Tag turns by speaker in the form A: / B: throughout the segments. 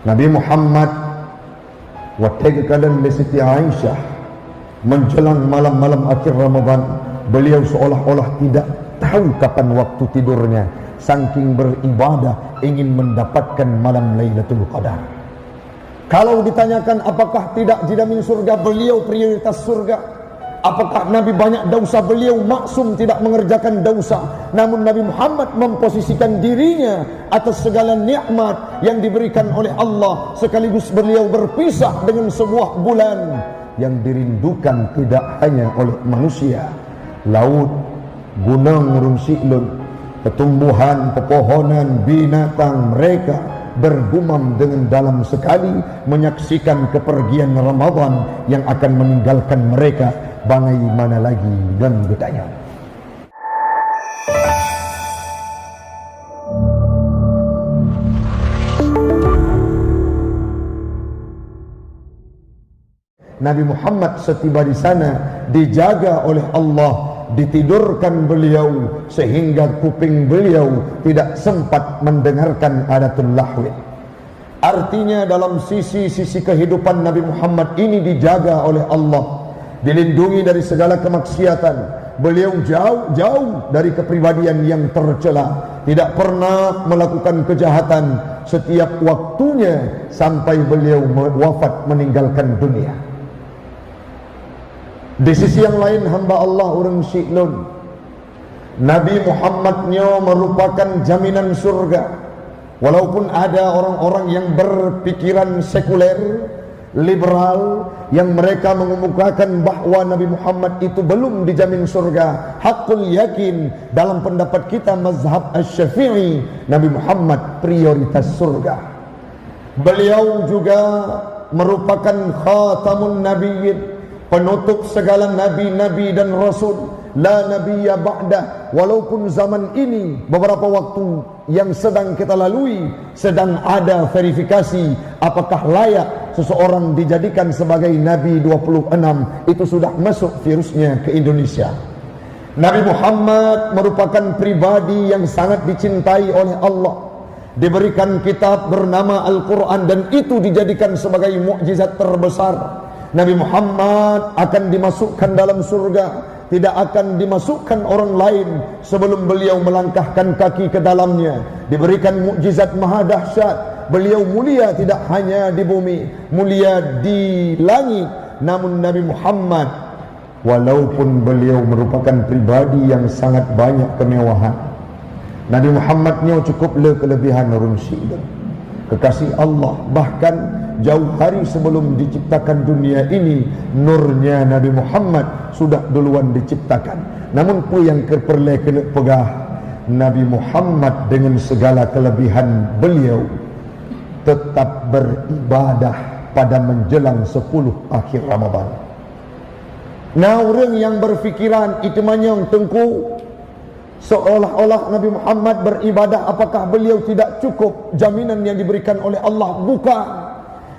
A: Nabi Muhammad watagakan Siti Aisyah menjelang malam-malam akhir Ramadan, beliau seolah-olah tidak tahu kapan waktu tidurnya, saking beribadah ingin mendapatkan malam Lailatul Qadar. Kalau ditanyakan apakah tidak dijamin surga, beliau prioritas surga. Apakah Nabi banyak dosa? Beliau maksum tidak mengerjakan dosa. Namun Nabi Muhammad memposisikan dirinya atas segala nikmat yang diberikan oleh Allah, sekaligus beliau berpisah dengan sebuah bulan yang dirindukan tidak hanya oleh manusia. Laut, gunung, rumsiklun, pertumbuhan, pepohonan, binatang, mereka bergumam dengan dalam sekali menyaksikan kepergian Ramadan yang akan meninggalkan mereka. Bagaimana lagi dan bertanya. Nabi Muhammad setiba di sana dijaga oleh Allah, ditidurkan beliau sehingga kuping beliau tidak sempat mendengarkan adatul lahwi. Artinya dalam sisi-sisi kehidupan Nabi Muhammad ini dijaga oleh Allah, dilindungi dari segala kemaksiatan. Beliau jauh dari kepribadian yang tercela, tidak pernah melakukan kejahatan setiap waktunya sampai beliau wafat meninggalkan dunia. Di sisi yang lain, hamba Allah orang syi'lun, Nabi Muhammadnya merupakan jaminan surga. Walaupun ada orang-orang yang berpikiran sekuler, liberal, yang mereka mengemukakan bahwa Nabi Muhammad itu belum dijamin surga. Hakul yakin dalam pendapat kita mazhab Asy-Syafi'i, Nabi Muhammad prioritas surga. Beliau juga merupakan khatamun nabiyyin, penutup segala nabi-nabi dan rasul. La nabiyya ba'dah. Walaupun zaman ini beberapa waktu yang sedang kita lalui sedang ada verifikasi apakah layak seseorang dijadikan sebagai Nabi 26, itu sudah masuk virusnya ke Indonesia. Nabi Muhammad merupakan pribadi yang sangat dicintai oleh Allah, diberikan kitab bernama Al-Quran, dan itu dijadikan sebagai mukjizat terbesar. Nabi Muhammad akan dimasukkan dalam surga, tidak akan dimasukkan orang lain sebelum beliau melangkahkan kaki ke dalamnya. Diberikan mukjizat maha dahsyat. Beliau mulia tidak hanya di bumi, mulia di langit. Namun Nabi Muhammad, walaupun beliau merupakan pribadi yang sangat banyak kemewahan, Nabi Muhammadnya cukup kelebihan orang syi'lun, kekasih Allah. Bahkan jauh hari sebelum diciptakan dunia ini, nurnya Nabi Muhammad sudah duluan diciptakan. Namun pu yang keperle kena pegah, Nabi Muhammad dengan segala kelebihan beliau tetap beribadah pada menjelang 10 akhir Ramadan. Nah, orang yang berfikiran itu manyong tengku seolah-olah Nabi Muhammad beribadah, apakah beliau tidak cukup jaminan yang diberikan oleh Allah? Bukan.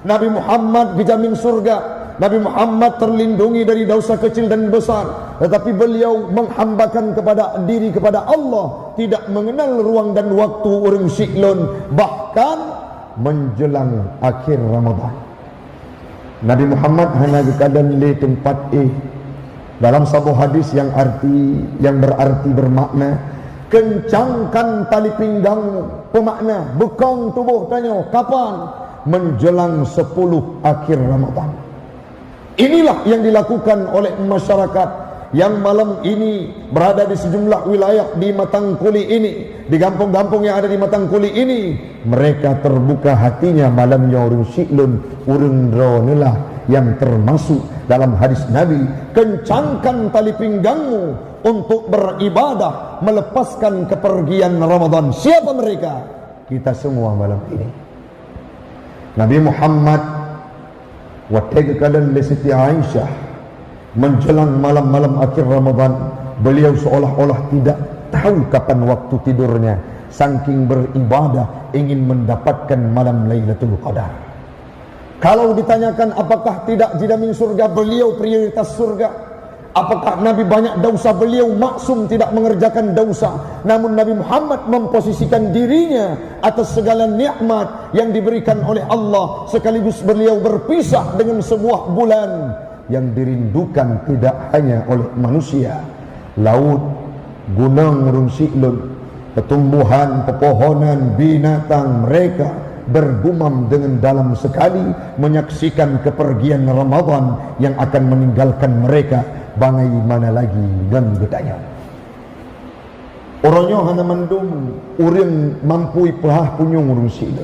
A: Nabi Muhammad dijamin surga. Nabi Muhammad terlindungi dari dosa kecil dan besar. Tetapi beliau menghambakan diri kepada Allah, tidak mengenal ruang dan waktu orang syi'lun, bahkan menjelang akhir Ramadan. Nabi Muhammad hanya keadaan di tempat dalam sebuah hadis yang berarti bermakna, kencangkan tali pinggangmu. Pemakna bekong tubuh, tanya kapan? Menjelang 10 akhir Ramadan. Inilah yang dilakukan oleh masyarakat yang malam ini berada di sejumlah wilayah di Matangkuli ini, di kampung-kampung yang ada di Matangkuli ini. Mereka terbuka hatinya malamnya orang syi'lun, orang ronelah yang termasuk dalam hadis Nabi, kencangkan tali pinggangmu untuk beribadah melepaskan kepergian Ramadan. Siapa mereka? Kita semua malam ini. Nabi Muhammad watagakan Siti Aisyah menjelang malam-malam akhir Ramadan, beliau seolah-olah tidak tahu kapan waktu tidurnya, saking beribadah ingin mendapatkan malam Lailatul Qadar. Kalau ditanyakan apakah tidak dijamin surga, beliau prioritas surga. Apakah Nabi banyak dosa? Beliau maksum, tidak mengerjakan dosa. Namun Nabi Muhammad memposisikan dirinya atas segala nikmat yang diberikan oleh Allah. Sekaligus beliau berpisah dengan sebuah bulan yang dirindukan tidak hanya oleh manusia. Laut, gunung, urung siklun, pertumbuhan, pepohonan, binatang, mereka bergumam dengan dalam sekali menyaksikan kepergian Ramadan yang akan meninggalkan mereka. Bagaimana lagi dan gedanya orangnya hana mandum orang mampu pahah punyung urung sila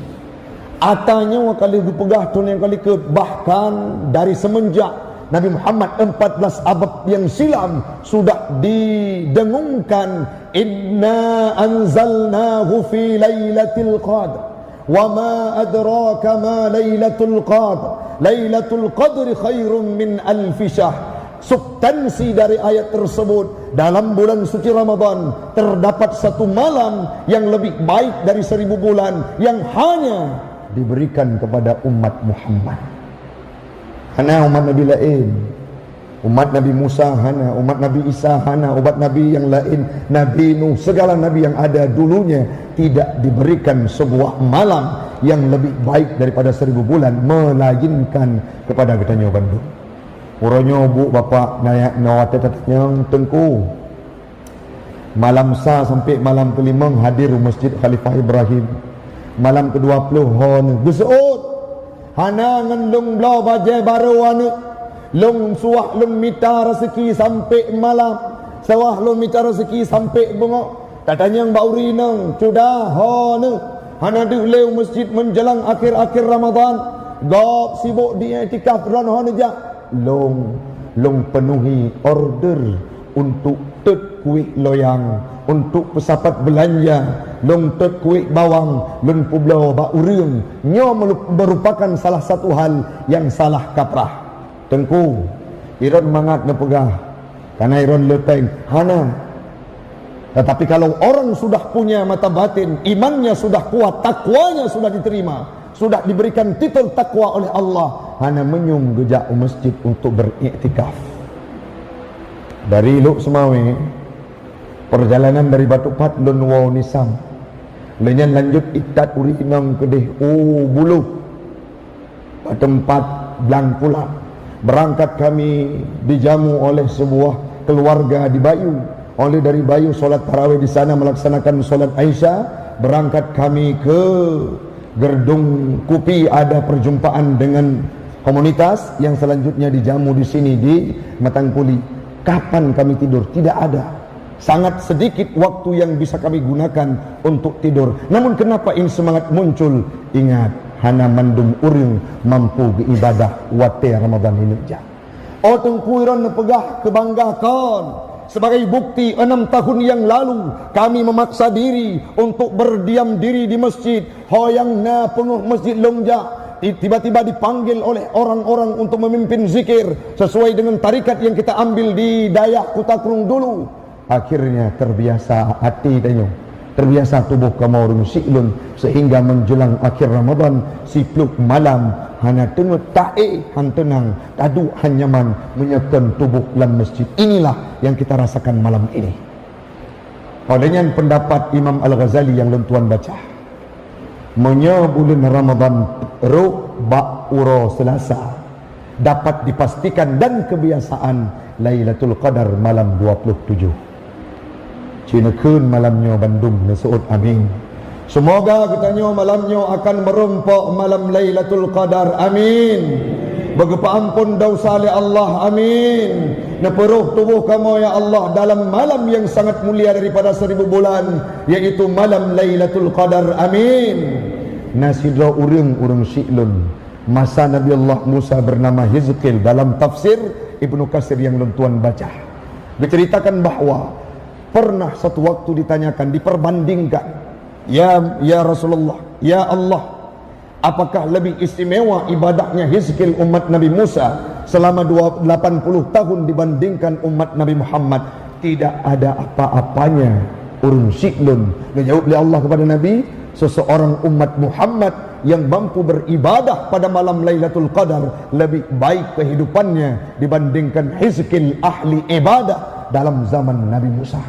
A: atanya kali dipegah tu yang kali ke bahkan dari semenjak Nabi Muhammad 14 abad yang silam sudah didengungkan inna anzalnahu fi lailatul qadr wa ma adraka ma lailatul qadr lailatul qadri khairum min alfi syahr. Substansi dari ayat tersebut, dalam bulan suci Ramadan terdapat satu malam yang lebih baik dari 1000 bulan yang hanya diberikan kepada umat Muhammad. Hana umat Nabi lain, umat Nabi Musa hana, umat Nabi Isa hana, umat Nabi yang lain, Nabi Nuh, segala Nabi yang ada dulunya tidak diberikan sebuah malam yang lebih baik daripada 1000 bulan, melainkan kepada katanya Bandung. Orangnya bu bapa naik nawat tatanya tengku malam sah sampai malam kelima hadir Masjid Khalifah Ibrahim. Malam ke-20 hon geseut hana ngendung blau bajai baru anu long suah long mita rezeki sampai malam sawah long mita rezeki sampai bengok tatanya mbak urinang sudah hon hana diuleu masjid menjelang akhir-akhir Ramadan gop sibuk di iktikaf ron hon aja long penuhi order untuk tet kuih loyang, untuk pesapat belanja, long tet kuih bawang, long publau ba urang. Nyo merupakan salah satu hal yang salah kaprah. Tengku iron mangat na pegah karena iron lepeng hana. Tetapi kalau orang sudah punya mata batin, imannya sudah kuat, takwanya sudah diterima, sudah diberikan titel takwa oleh Allah, hana menyung gejak masjid untuk beriktikaf. Dari Luk Semawe, perjalanan dari Batu Patlun Wau Nisam, lenyan lanjut iktat uri inang kedih bulu tempat Blang pula. Berangkat kami dijamu oleh sebuah keluarga di Bayu. Oleh dari Bayu solat tarawih di sana, melaksanakan solat Aisyah. Berangkat kami ke Gerdung Kupi, ada perjumpaan dengan komunitas yang selanjutnya dijamu di sini di Matangkuli. Kapan kami tidur? Tidak ada. Sangat sedikit waktu yang bisa kami gunakan untuk tidur. Namun kenapa ini semangat muncul? Ingat, hana mandum urang mampu beribadah wate Ramadan ini ja. Oh tengkuiran pegah kebanggakan. Sebagai bukti 6 tahun yang lalu kami memaksa diri untuk berdiam diri di masjid. Hoyang na penguh masjid Longja tiba-tiba dipanggil oleh orang-orang untuk memimpin zikir sesuai dengan tarikat yang kita ambil di Dayak Kutakrung dulu. Akhirnya terbiasa hati tanya, terbiasa tubuh kamu urung siklun, sehingga menjelang akhir Ramadan sipluk malam hanya tengok tae han tenang tadu han nyaman menyekan tubuh dalam masjid. Inilah yang kita rasakan malam ini. Olehnya pendapat Imam Al-Ghazali yang tuan baca, menya bulan Ramadan ba uro Selasa dapat dipastikan dan kebiasaan Lailatul Qadar malam 27. Cinekeun malamnya Bandung nasuut amin. Semoga katanya malamnya akan merumpok malam Lailatul Qadar amin. Begepa ampun dosa oleh Allah amin. Neperuh tubuh kamu ya Allah dalam malam yang sangat mulia daripada 1000 bulan, yaitu malam Lailatul Qadar amin. Nasidra urang siklun masa Nabi Allah Musa bernama Hizqil. Dalam tafsir Ibnu Katsir yang tuan baca, diceritakan bahwa pernah satu waktu ditanyakan, diperbandingkan, ya Rasulullah, ya Allah, apakah lebih istimewa ibadahnya Hizqil umat Nabi Musa selama 80 tahun dibandingkan umat Nabi Muhammad? Tidak ada apa-apanya urun siklun. Dijawab oleh Allah kepada Nabi, seseorang umat Muhammad yang mampu beribadah pada malam Lailatul Qadar lebih baik kehidupannya dibandingkan Hizkil ahli ibadah dalam zaman Nabi Musa.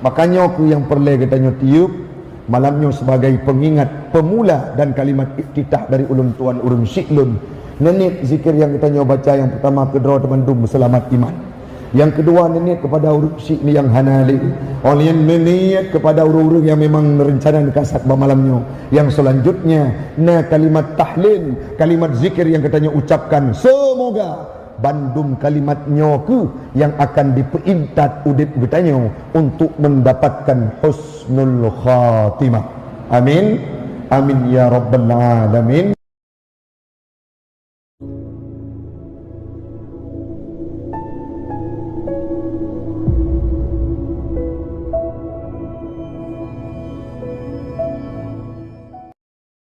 A: Makanya aku yang perlu katanya tiup malamnya sebagai pengingat pemula dan kalimat iftitah dari ulun tuan urun syiklun. Nenit zikir yang kita baca yang pertama kedua teman-teman selamat iman. Yang kedua niat kepada urut syik ni yang hanali. Oleh yang niat kepada urut-urut yang memang rencana kasat malamnya. Yang selanjutnya kalimat tahlil, kalimat zikir yang katanya ucapkan semoga bandum kalimatnya ke yang akan diperintat udip katanya untuk mendapatkan husnul khatimah. Amin. Amin ya rabbal alamin.